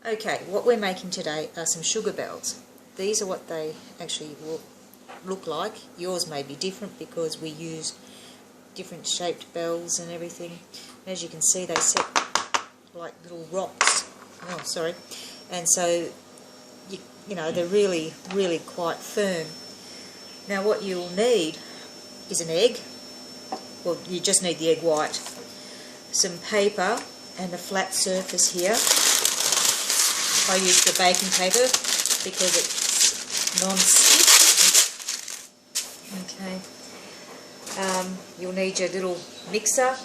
Okay, what we're making today are some sugar bells. These are what they actually will look like. Yours may be different because we use different shaped bells and everything. As you can see, they set like little rocks. Oh, sorry. And so, you know, they're really, really quite firm. Now what you'll need is an egg. Well, you just need the egg white. Some paper and a flat surface here. I use the baking paper because it's non-stick. Okay. You'll need your little mixer,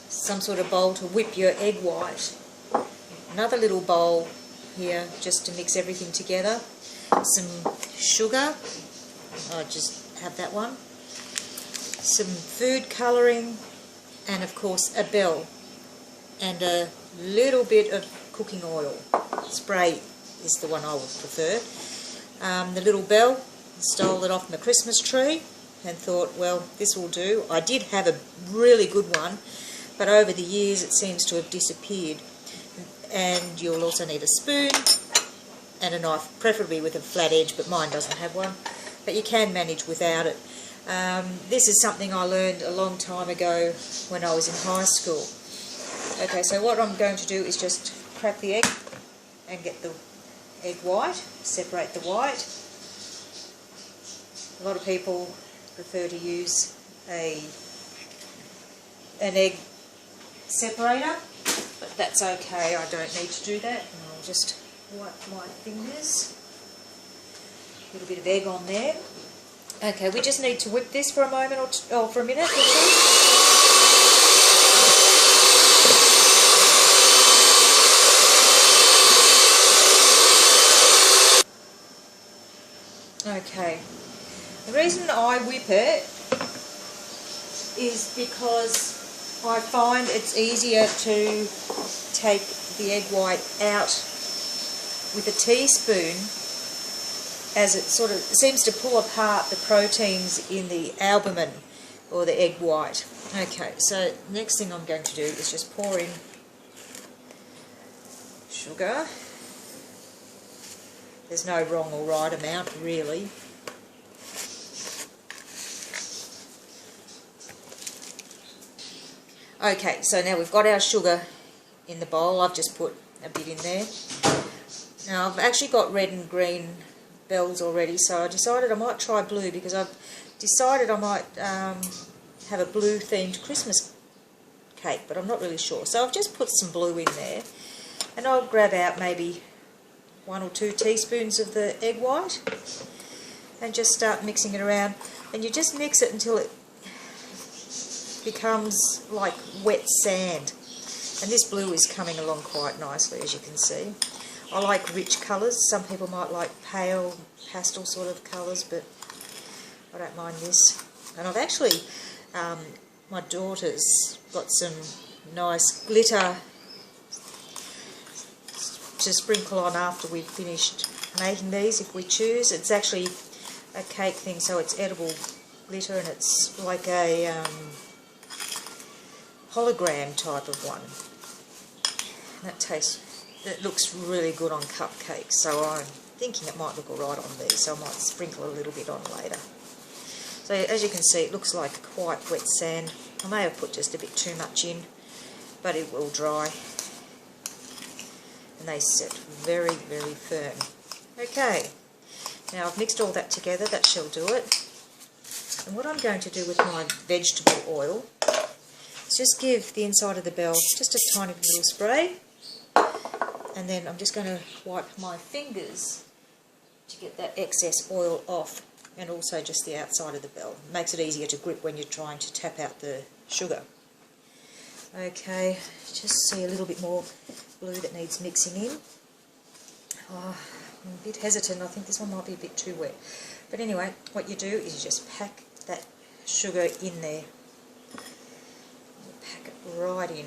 some sort of bowl to whip your egg white, another little bowl here just to mix everything together, some sugar, I just have that one, some food colouring, and of course a bell, and a little bit of cooking oil. Spray is the one I would prefer. The little bell, stole it off my Christmas tree and thought, well, this will do. I did have a really good one, but over the years it seems to have disappeared. And you'll also need a spoon and a knife, preferably with a flat edge, but mine doesn't have one. But you can manage without it. This is something I learned a long time ago when I was in high school. Okay, so what I'm going to do is just crack the egg and get the egg white, separate the white. A lot of people prefer to use an egg separator, but that's okay, I don't need to do that. And I'll just wipe my fingers. A little bit of egg on there. Okay, we just need to whip this for a moment or for a minute or two. Okay, the reason I whip it is because I find it's easier to take the egg white out with a teaspoon, as it sort of seems to pull apart the proteins in the albumin or the egg white. Okay, so next thing I'm going to do is just pour in sugar. There's no wrong or right amount, really. Okay, so now we've got our sugar in the bowl. I've just put a bit in there. Now I've actually got red and green bells already, so I decided I might try blue because I've decided I might have a blue themed Christmas cake, but I'm not really sure. So I've just put some blue in there, and I'll grab out maybe 1 or 2 teaspoons of the egg white and just start mixing it around. And you just mix it until it becomes like wet sand. And this blue is coming along quite nicely, as you can see. I like rich colours. Some people might like pale pastel sort of colours, but I don't mind this. And I've actually, my daughter's got some nice glitter to sprinkle on after we've finished making these if we choose. It's actually a cake thing, so it's edible glitter, and it's like a hologram type of one. It looks really good on cupcakes, so I'm thinking it might look alright on these, so I might sprinkle a little bit on later. So as you can see, it looks like quite wet sand. I may have put just a bit too much in, but it will dry. And they set very, very firm. Okay, now I've mixed all that together, that shall do it. And what I'm going to do with my vegetable oil is just give the inside of the bell just a tiny little spray, and then I'm just going to wipe my fingers to get that excess oil off, and also just the outside of the bell. It makes it easier to grip when you're trying to tap out the sugar. Okay, just see a little bit more blue that needs mixing in. Oh, I'm a bit hesitant, I think this one might be a bit too wet. But anyway, what you do is you just pack that sugar in there. You pack it right in.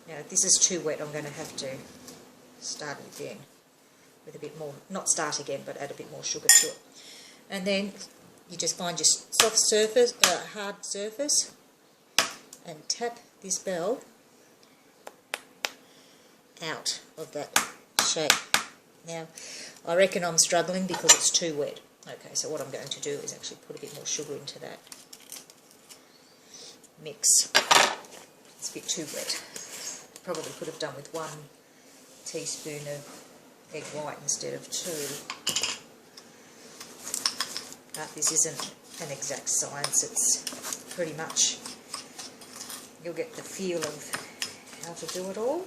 Now if this is too wet, I'm going to have to start again with a bit more, not start again, but add a bit more sugar to it. And then you just find your soft surface, hard surface, and tap this bell out of that shape. Now, I reckon I'm struggling because it's too wet. Okay, so what I'm going to do is actually put a bit more sugar into that mix. It's a bit too wet. Probably could have done with 1 teaspoon of egg white instead of 2. But this isn't an exact science. It's pretty much, you'll get the feel of how to do it all.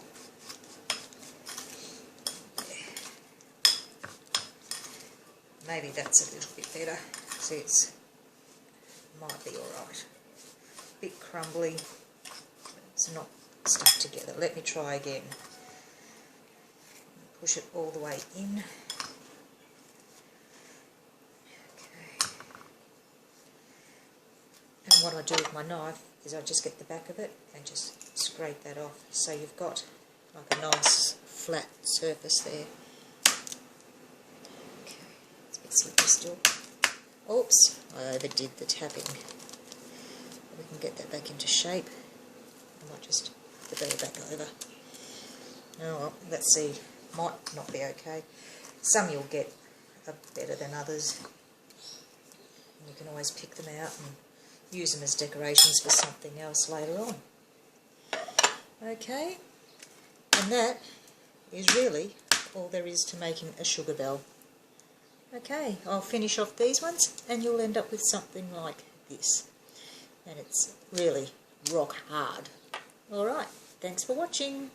Maybe that's a little bit better. See, it's might be alright. A bit crumbly. It's not stuck together. Let me try again. Push it all the way in. Okay. And what I do with my knife is I just get the back of it and just scrape that off. So you've got like a nice flat surface there. Slippery still. Oops, I overdid the tapping. We can get that back into shape. I might just put the back over. Oh well, let's see. Might not be okay. Some you'll get are better than others. And you can always pick them out and use them as decorations for something else later on. Okay, and that is really all there is to making a sugar bell. Okay, I'll finish off these ones and you'll end up with something like this. And it's really rock hard. Alright, thanks for watching.